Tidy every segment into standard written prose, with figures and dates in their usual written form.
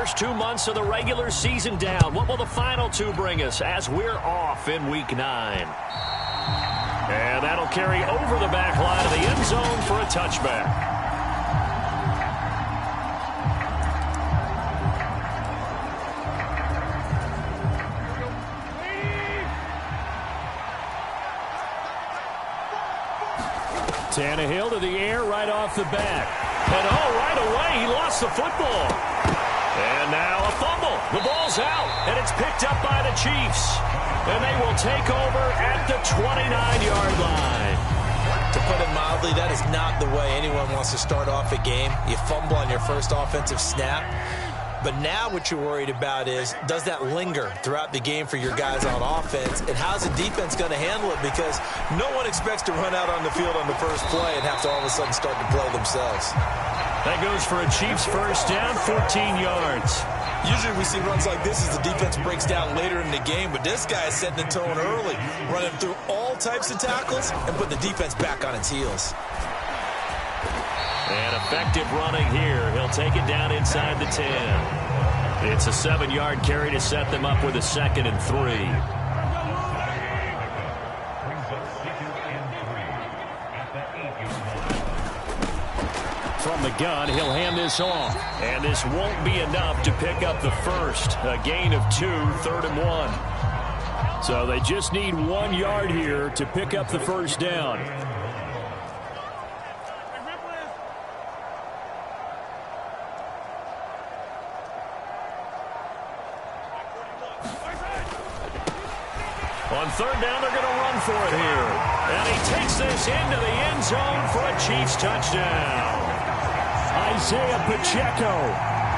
first 2 months of the regular season down. What will the final two bring us as we're off in Week 9? And that'll carry over the back line of the end zone for a touchback. Tannehill to the air right off the bat. And right away, he lost the football. And now a fumble. The ball's out, and it's picked up by the Chiefs. And they will take over at the 29-yard line. To put it mildly, that is not the way anyone wants to start off a game. You fumble on your first offensive snap. But now what you're worried about is, does that linger throughout the game for your guys on offense? And how's the defense going to handle it? Because no one expects to run out on the field on the first play and have to all of a sudden start to play themselves. That goes for a Chiefs first down, 14 yards. Usually we see runs like this as the defense breaks down later in the game, but this guy is setting the tone early, running through all types of tackles and putting the defense back on its heels. And effective running here. He'll take it down inside the 10. It's a 7-yard carry to set them up with a 2nd and 3. From the gun, he'll hand this off. And this won't be enough to pick up the first. A gain of 2, 3rd and 1. So they just need 1 yard here to pick up the first down. On 3rd down, they're going to run for it here. And he takes this into the end zone for a Chiefs touchdown. Isaiah Pacheco,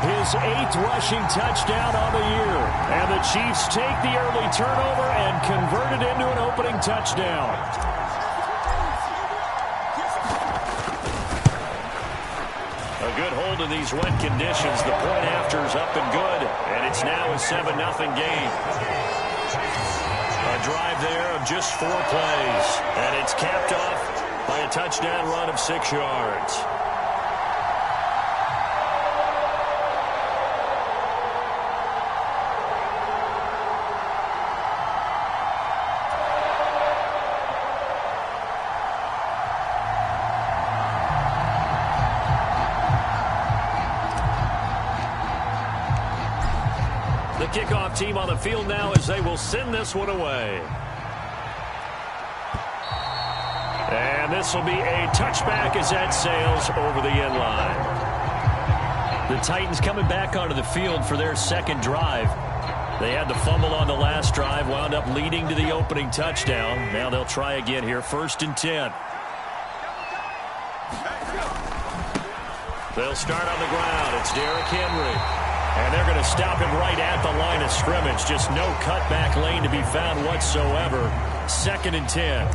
his 8th rushing touchdown on the year. And the Chiefs take the early turnover and convert it into an opening touchdown. A good hold in these wet conditions. The point after is up and good. And it's now a 7-0 game. A drive there of just 4 plays. And it's capped off by a touchdown run of 6 yards. The kickoff team on the field now as they will send this one away. And this will be a touchback as that sails over the end line. The Titans coming back onto the field for their 2nd drive. They had the fumble on the last drive, wound up leading to the opening touchdown. Now they'll try again here, 1st and 10. They'll start on the ground. It's Derrick Henry. And they're going to stop him right at the line of scrimmage. Just no cutback lane to be found whatsoever. 2nd and 10.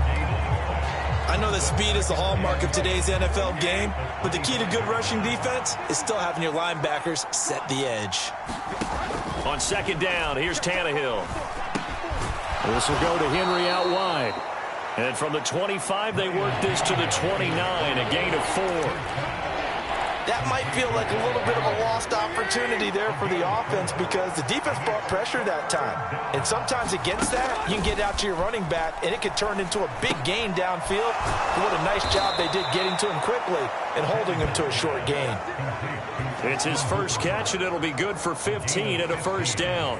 I know that speed is the hallmark of today's NFL game, but the key to good rushing defense is still having your linebackers set the edge. On 2nd down, here's Tannehill. This will go to Henry out wide. And from the 25, they work this to the 29, a gain of 4. That might feel like a little bit of a lost opportunity there for the offense because the defense brought pressure that time. And sometimes against that, you can get out to your running back, and it could turn into a big gain downfield. But what a nice job they did getting to him quickly and holding him to a short gain. It's his first catch, and it'll be good for 15 at a 1st down.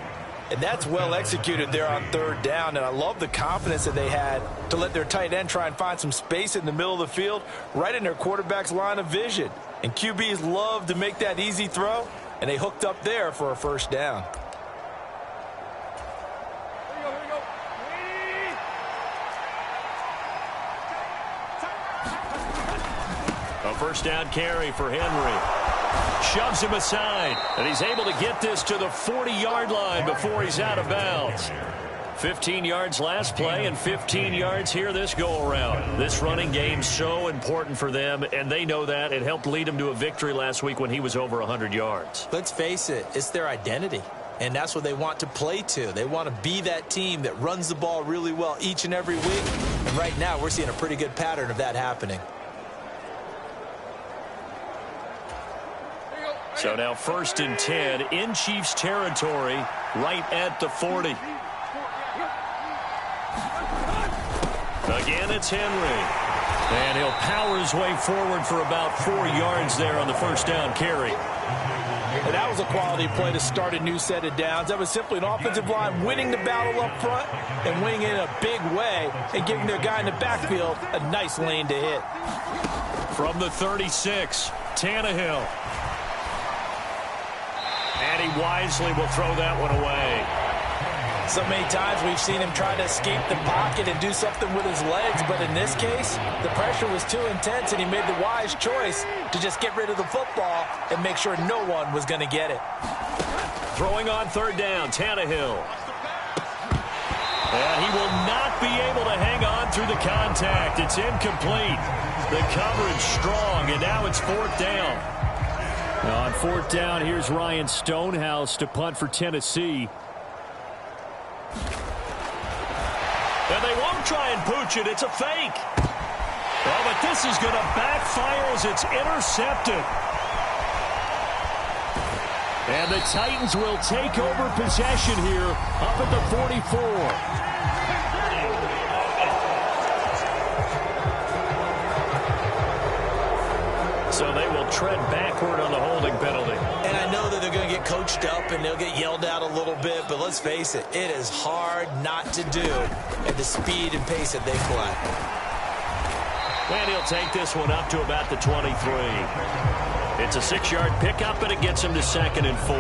And that's well executed there on 3rd down. And I love the confidence that they had to let their tight end try and find some space in the middle of the field, right in their quarterback's line of vision. And QBs love to make that easy throw, and they hooked up there for a 1st down. A 1st down carry for Henry. Shoves him aside, and he's able to get this to the 40-yard line before he's out of bounds. 15 yards last play and 15 yards here this go-around. This running game so important for them, and they know that. It helped lead them to a victory last week when he was over 100 yards. Let's face it, it's their identity, and that's what they want to play to. They want to be that team that runs the ball really well each and every week, and right now we're seeing a pretty good pattern of that happening. So now 1st and 10 in Chiefs territory, right at the 40. Again, it's Henry. And he'll power his way forward for about 4 yards there on the first down carry. And that was a quality play to start a new set of downs. That was simply an offensive line winning the battle up front and winning it in a big way and giving their guy in the backfield a nice lane to hit. From the 36, Tannehill. And he wisely will throw that one away. So many times we've seen him try to escape the pocket and do something with his legs, but in this case, the pressure was too intense and he made the wise choice to just get rid of the football and make sure no one was going to get it. Throwing on 3rd down, Tannehill. And he will not be able to hang on through the contact. It's incomplete. The coverage strong, and now it's 4th down. Now on 4th down, here's Ryan Stonehouse to punt for Tennessee. And they won't try and pooch it. It's a fake. Oh, but this is going to backfire as it's intercepted. And the Titans will take over possession here up at the 44. So they will tread backward on the holding penalty. And I know that they're going to get coached up and they'll get yelled at a little bit, but let's face it, it is hard not to do at the speed and pace that they play. And he'll take this one up to about the 23. It's a 6-yard pickup, and it gets him to 2nd and 4.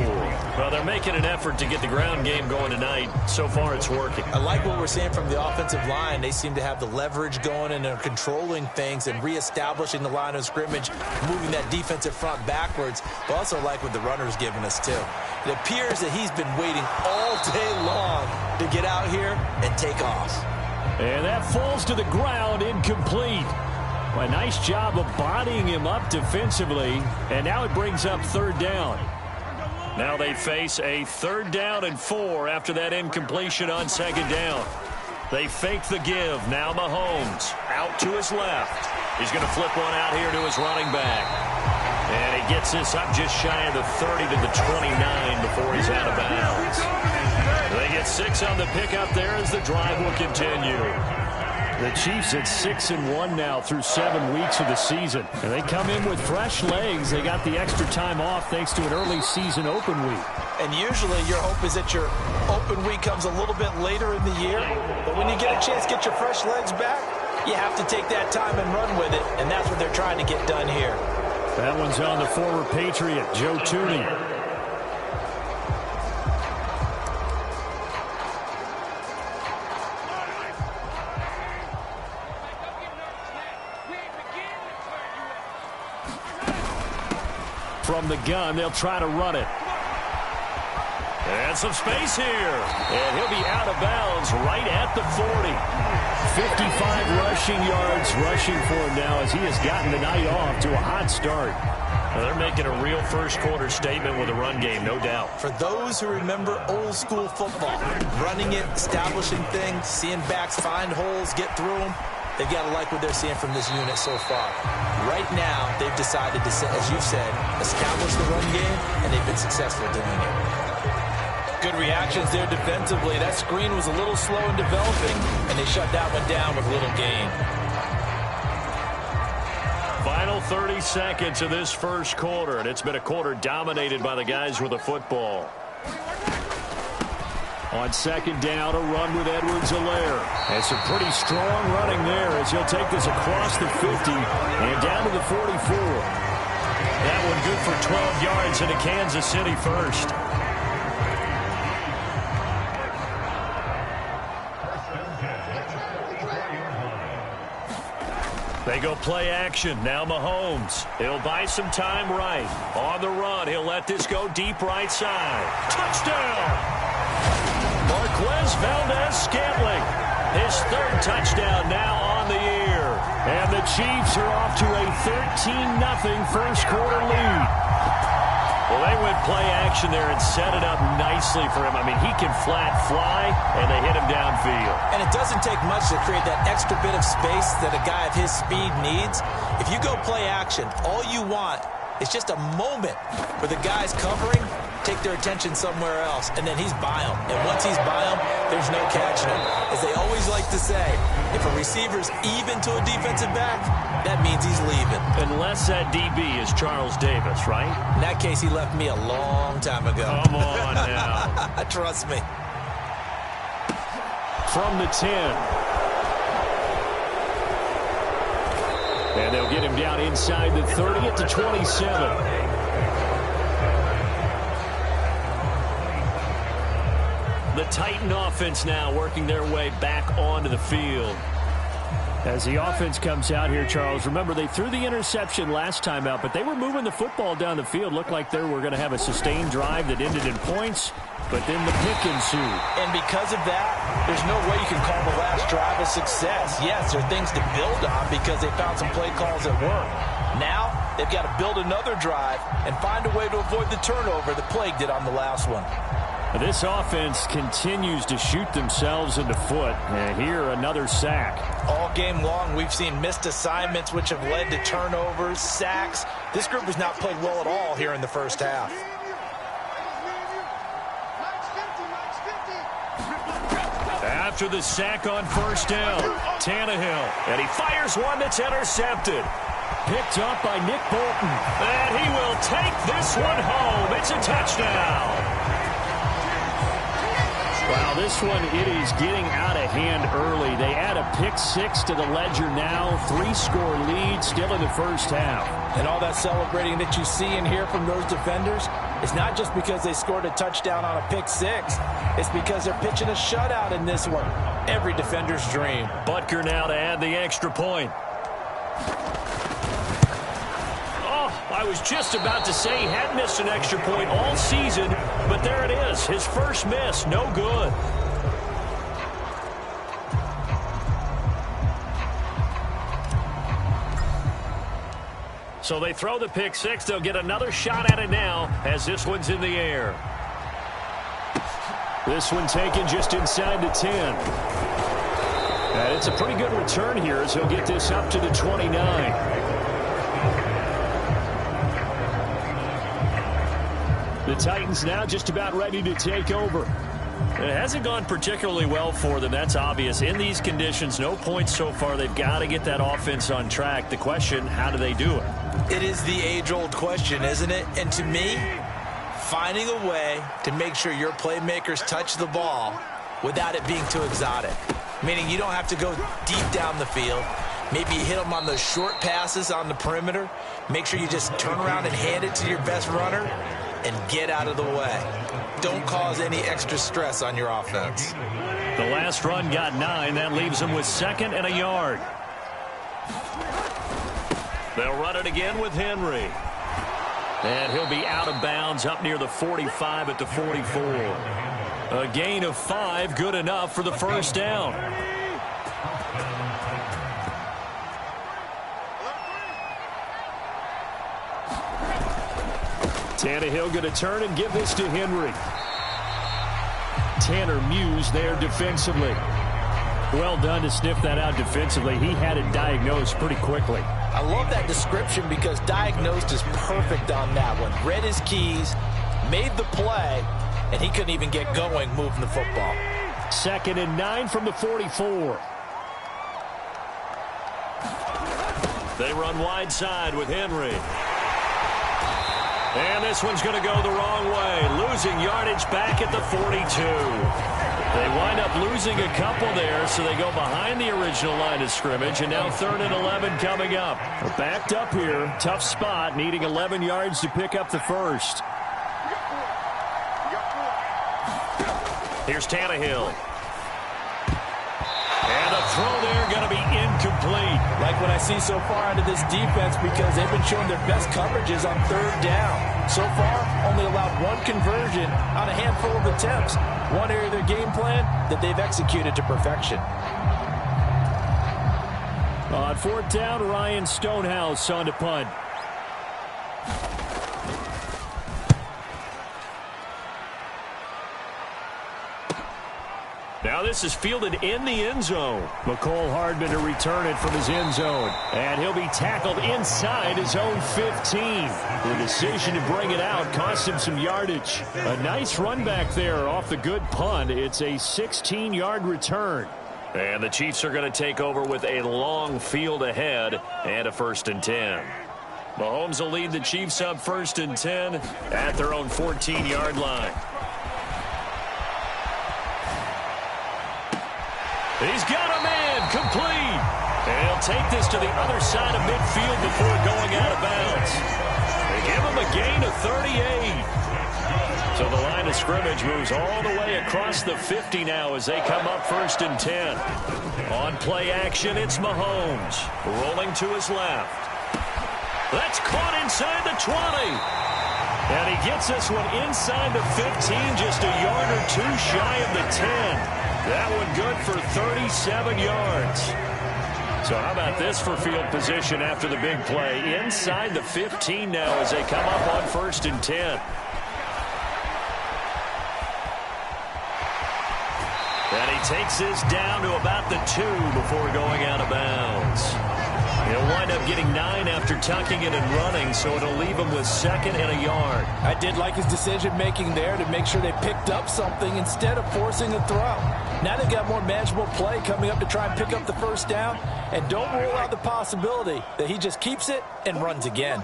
Well, they're making an effort to get the ground game going tonight. So far, it's working. I like what we're seeing from the offensive line. They seem to have the leverage going, and they're controlling things and reestablishing the line of scrimmage, moving that defensive front backwards. But also like what the runner's giving us, too. It appears that he's been waiting all day long to get out here and take off. And that falls to the ground, incomplete. A nice job of bodying him up defensively, and now it brings up 3rd down. Now they face a 3rd down and 4 after that incompletion on 2nd down. They fake the give. Now Mahomes out to his left. He's going to flip one out here to his running back. And he gets this up just shy of the 30 to the 29 before he's out of bounds. They get 6 on the pickup there as the drive will continue. The Chiefs at 6-1 now through 7 weeks of the season. And they come in with fresh legs. They got the extra time off thanks to an early season open week. And usually your hope is that your open week comes a little bit later in the year. But when you get a chance to get your fresh legs back, you have to take that time and run with it. And that's what they're trying to get done here. That one's on the former Patriot, Joe Thuney. From the gun, they'll try to run it. And some space here. And he'll be out of bounds right at the 40. 55 rushing yards rushing for him now as he has gotten the night off to a hot start. Well, they're making a real first-quarter statement with a run game, no doubt. For those who remember old-school football, running it, establishing things, seeing backs find holes, get through them, they've got to like what they're seeing from this unit so far. Right now, they've decided to, as you've said, establish the run game, and they've been successful doing it. Good reactions there defensively. That screen was a little slow in developing, and they shut that one down with little gain. Final 30 seconds of this first quarter, and it's been a quarter dominated by the guys with the football. On 2nd down, a run with Edwards-Helaire. And some pretty strong running there as he'll take this across the 50 and down to the 44. That one good for 12 yards into Kansas City first. They go play action. Now Mahomes. He'll buy some time right. On the run, he'll let this go deep right side. Touchdown! Marquez Valdez-Scantling, his 3rd touchdown now on the year. And the Chiefs are off to a 13-0 first quarter lead. Well, they went play action there and set it up nicely for him. I mean, he can flat fly, and they hit him downfield. And it doesn't take much to create that extra bit of space that a guy of his speed needs. If you go play action, all you want It's just a moment where the guys covering take their attention somewhere else, and then he's by them. And once he's by them, there's no catching him. As they always like to say, if a receiver's even to a defensive back, that means he's leaving. Unless that DB is Charles Davis, right? In that case, he left me a long time ago. Come on now. Trust me. From the 10. And they'll get him down inside the 30 at the 27. The Titan offense now working their way back onto the field. As the offense comes out here, Charles, remember they threw the interception last time out, but they were moving the football down the field. Looked like they were going to have a sustained drive that ended in points, but then the pick ensued. And because of that, there's no way you can call the last drive a success. Yes, there are things to build on because they found some play calls that work. Now, they've got to build another drive and find a way to avoid the turnover that plagued it on the last one. This offense continues to shoot themselves in the foot. And here, another sack. All game long, we've seen missed assignments which have led to turnovers, sacks. This group has not played well at all here in the first half. After the sack on first down, Tannehill. And he fires one that's intercepted. Picked up by Nick Bolton. And he will take this one home. It's a touchdown. Wow, this one, it is getting out of hand early. They add a pick-6 to the ledger now. 3-score lead still in the first half. And all that celebrating that you see and hear from those defenders, it's not just because they scored a touchdown on a pick-6. It's because they're pitching a shutout in this one. Every defender's dream. Butker now to add the extra point. I was just about to say he had missed an extra point all season, but there it is. His first miss, no good. So they throw the pick-6. They'll get another shot at it now as this one's in the air. This one taken just inside the 10. And it's a pretty good return here as he'll get this up to the 29. The Titans now just about ready to take over. It hasn't gone particularly well for them. That's obvious. In these conditions, no points so far. They've got to get that offense on track. The question, how do they do it? It is the age-old question, isn't it? And to me, finding a way to make sure your playmakers touch the ball without it being too exotic. Meaning you don't have to go deep down the field. Maybe you hit them on those short passes on the perimeter. Make sure you just turn around and hand it to your best runner and get out of the way. Don't cause any extra stress on your offense. The last run got 9. That leaves them with 2nd and a yard. They'll run it again with Henry. And he'll be out of bounds up near the 45 at the 44. A gain of 5, good enough for the first down. Tannehill going to turn and give this to Henry. Tanner Muse there defensively. Well done to sniff that out defensively. He had it diagnosed pretty quickly. I love that description because diagnosed is perfect on that one. Read his keys, made the play, and he couldn't even get going moving the football. 2nd and 9 from the 44. They run wide side with Henry. And this one's going to go the wrong way. Losing yardage back at the 42. They wind up losing a couple there, so they go behind the original line of scrimmage, and now 3rd and 11 coming up. They're backed up here. Tough spot, needing 11 yards to pick up the first. Here's Tannehill. And a throw there going to be incomplete. Like what I see so far out of this defense because they've been showing their best coverages on 3rd down. So far, only allowed 1 conversion on a handful of attempts. One area of their game plan that they've executed to perfection. On 4th down, Ryan Stonehouse on to punt. Now this is fielded in the end zone. McCole Hardman to return it from his end zone. And he'll be tackled inside his own 15. The decision to bring it out cost him some yardage. A nice run back there off the good punt. It's a 16-yard return. And the Chiefs are going to take over with a long field ahead and a 1st and 10. Mahomes will lead the Chiefs up 1st and 10 at their own 14-yard line. He's got a man complete. And he'll take this to the other side of midfield before going out of bounds. They give him a gain of 38. So the line of scrimmage moves all the way across the 50 now as they come up 1st and 10. On play action, it's Mahomes. Rolling to his left. That's caught inside the 20. And he gets this one inside the 15, just a yard or two shy of the 10. That one good for 37 yards. So how about this for field position after the big play? Inside the 15 now as they come up on 1st and 10. And he takes this down to about the 2 before going out of bounds. He'll wind up getting 9 after tucking it and running, so it'll leave him with 2nd and a yard. I did like his decision-making there to make sure they picked up something instead of forcing a throw. Now they've got more manageable play coming up to try and pick up the 1st down, and don't rule out the possibility that he just keeps it and runs again.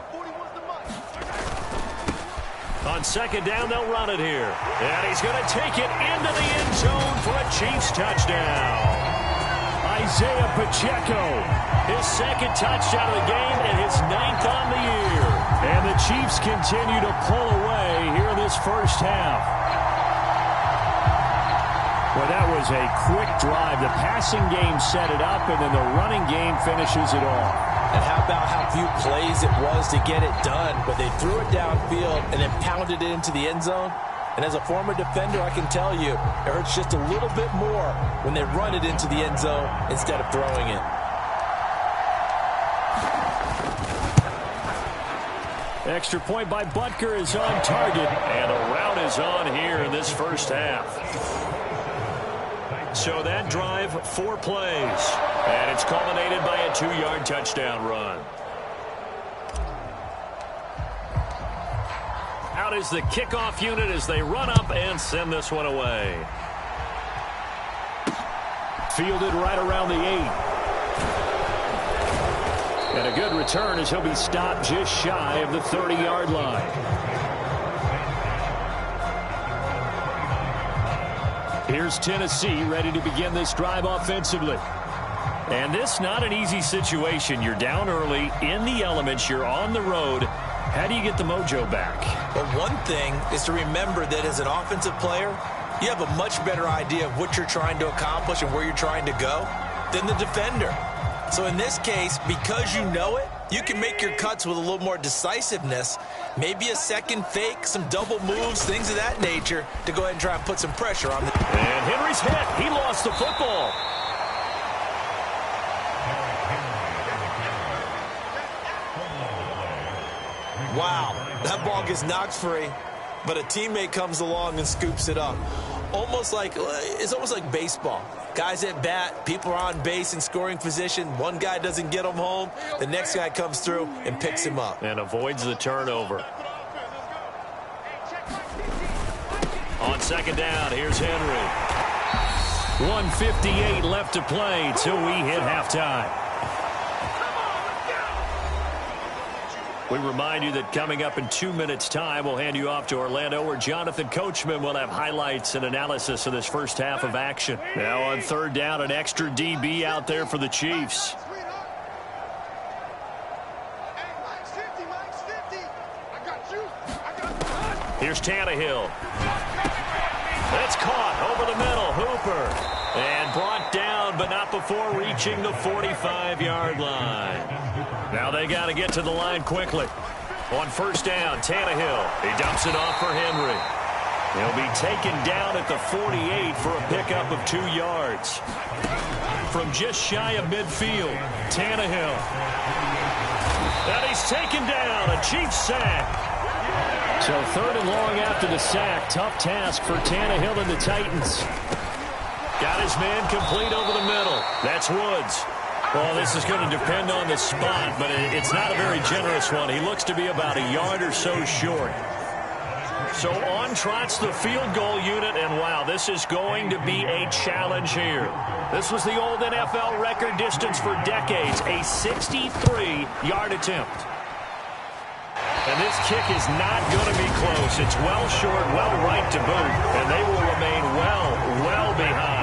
On 2nd down, they'll run it here. And he's going to take it into the end zone for a Chiefs touchdown. Isaiah Pacheco, his 2nd touchdown of the game and his 9th on the year. And the Chiefs continue to pull away here in this first half. Well, that was a quick drive. The passing game set it up, and then the running game finishes it off. And how about how few plays it was to get it done, but they threw it downfield and then pounded it into the end zone. And as a former defender, I can tell you, it hurts just a little bit more when they run it into the end zone instead of throwing it. Extra point by Butker is on target, and a route is on here in this first half. So that drive, 4 plays, and it's culminated by a 2-yard touchdown run. Out is the kickoff unit as they run up and send this one away. Fielded right around the 8. And a good return as he'll be stopped just shy of the 30-yard line. Here's Tennessee ready to begin this drive offensively. And this not an easy situation. You're down early, in the elements, you're on the road. How do you get the mojo back? Well, one thing is to remember that as an offensive player, you have a much better idea of what you're trying to accomplish and where you're trying to go than the defender. So in this case, because you know it, you can make your cuts with a little more decisiveness, maybe a second fake, some double moves, things of that nature, to go ahead and try and put some pressure on the... And Henry's hit. He lost the football. Wow, that ball gets knocked free, but a teammate comes along and scoops it up. It's almost like baseball. Guys at bat, people are on base in scoring position. One guy doesn't get him home. The next guy comes through and picks him up. And avoids the turnover. On 2nd down, here's Henry. 1:58 left to play till we hit halftime. We remind you that coming up in 2 minutes' time, we'll hand you off to Orlando, where Jonathan Coachman will have highlights and analysis of this first half of action. Now on 3rd down, an extra DB out there for the Chiefs. Here's Tannehill. That's caught over the middle. Hooper. And brought down, but not before reaching the 45-yard line. Now they got to get to the line quickly. On 1st down, Tannehill. He dumps it off for Henry. He'll be taken down at the 48 for a pickup of 2 yards. From just shy of midfield, Tannehill. And he's taken down, a Chiefs sack. So 3rd and long after the sack. Tough task for Tannehill and the Titans. Got Got his man complete over the middle. That's Woods. Well, this is going to depend on the spot, but it's not a very generous one. He looks to be about a yard or so short. So on trots the field goal unit, and wow, this is going to be a challenge here. This was the old NFL record distance for decades, a 63-yard attempt. And this kick is not going to be close. It's well short, well right to boot, and they will remain well behind.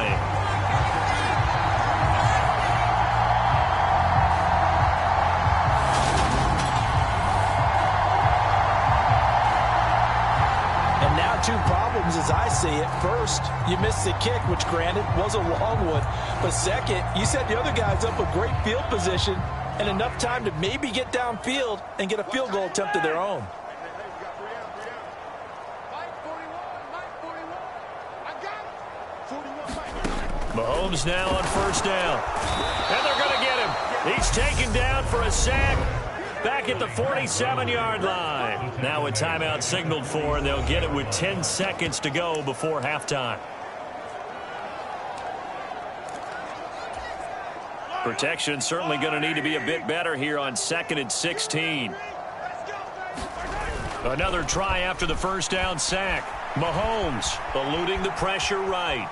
Two problems as I see it. First, you missed the kick, which granted was a long one. But second, you set the other guys up with great field position and enough time to maybe get downfield and get a field goal attempt of their own. Mahomes now on first down. And they're going to get him. He's taken down for a sack. Back at the 47-yard line. Now a timeout signaled for, and they'll get it with 10 seconds to go before halftime. Protection certainly going to need to be a bit better here on 2nd and 16. Another try after the first down sack. Mahomes eluding the pressure right.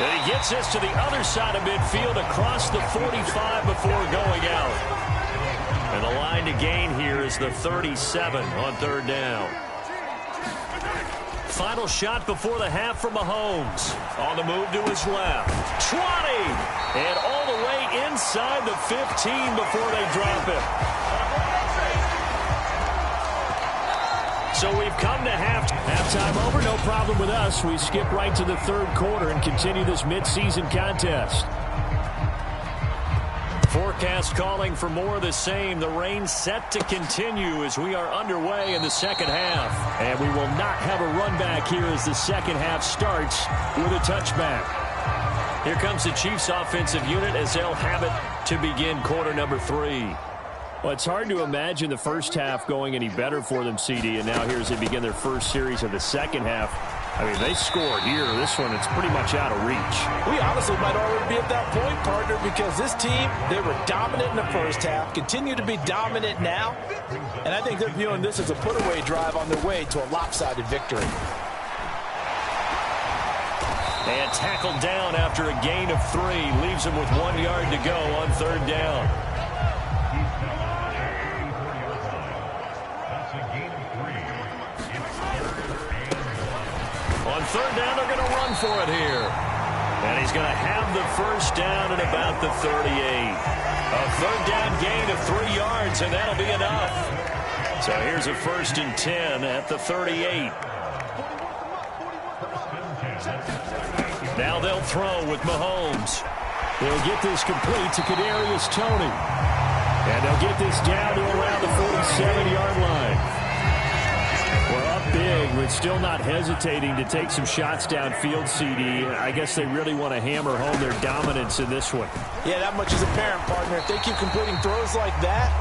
And he gets this to the other side of midfield across the 45 before going out. And the line to gain here is the 37 on third down. Final shot before the half from Mahomes. On the move to his left. 20! And all the way inside the 15 before they drop it. So we've come to halftime over. No problem with us. We skip right to the third quarter and continue this midseason contest. Forecast calling for more of the same. The rain set to continue as we are underway in the second half. And we will not have a run back here as the second half starts with a touchback. Here comes the Chiefs offensive unit as they'll have it to begin quarter number 3. Well, it's hard to imagine the first half going any better for them, CD. And now here as they begin their first series of the second half. I mean, they scored here. This one, it's pretty much out of reach. We honestly might already be at that point, partner, because this team, they were dominant in the first half, continue to be dominant now, and I think they're viewing this as a put-away drive on their way to a lopsided victory. And tackled down after a gain of 3. Leaves him with 1 yard to go on third down. On third down, they're going to run for it here. And he's going to have the first down at about the 38. A third down gain of 3 yards, and that'll be enough. So here's a 1st and 10 at the 38. Now they'll throw with Mahomes. They'll get this complete to Kadarius Toney. And they'll get this down to around the 47-yard line. We're up big, but still not hesitating to take some shots downfield, CD. I guess they really want to hammer home their dominance in this one. Yeah, that much is apparent, partner. If they keep completing throws like that,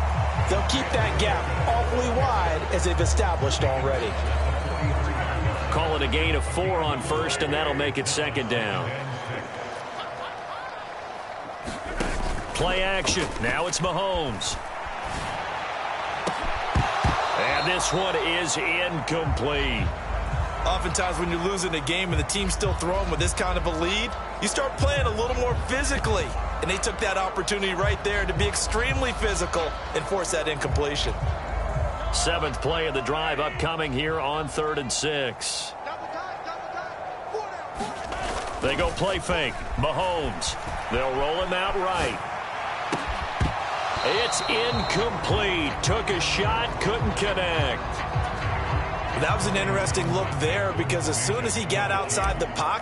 they'll keep that gap awfully wide as they've established already. Call it a gain of 4 on first, and that'll make it second down. Play action. Now it's Mahomes. And this one is incomplete. Oftentimes when you're losing a game and the team's still throwing with this kind of a lead, you start playing a little more physically. And they took that opportunity right there to be extremely physical and force that incompletion. 7th play of the drive upcoming here on 3rd and 6. They go play fake. Mahomes. They'll roll him out right. It's incomplete. Took a shot, couldn't connect. That was an interesting look there because as soon as he got outside the pocket,